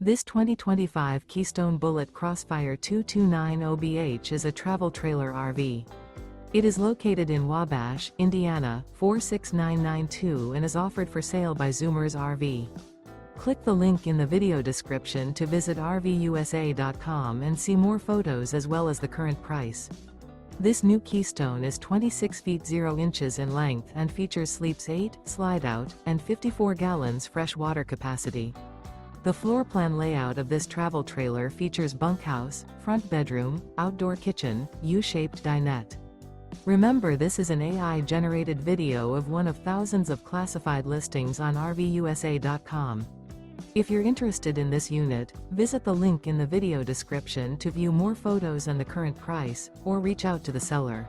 This 2025 Keystone Bullet Crossfire 229OBH is a travel trailer RV. It is located in Wabash, Indiana, 46992 and is offered for sale by Zoomers RV. Click the link in the video description to visit RVUSA.com and see more photos as well as the current price. This new Keystone is 26 feet 0 inches in length and features sleeps 8, slide-out, and 54 gallons fresh water capacity. The floor plan layout of this travel trailer features bunkhouse, front bedroom, outdoor kitchen, U-shaped dinette. Remember, this is an AI-generated video of one of thousands of classified listings on RVUSA.com. If you're interested in this unit, visit the link in the video description to view more photos and the current price, or reach out to the seller.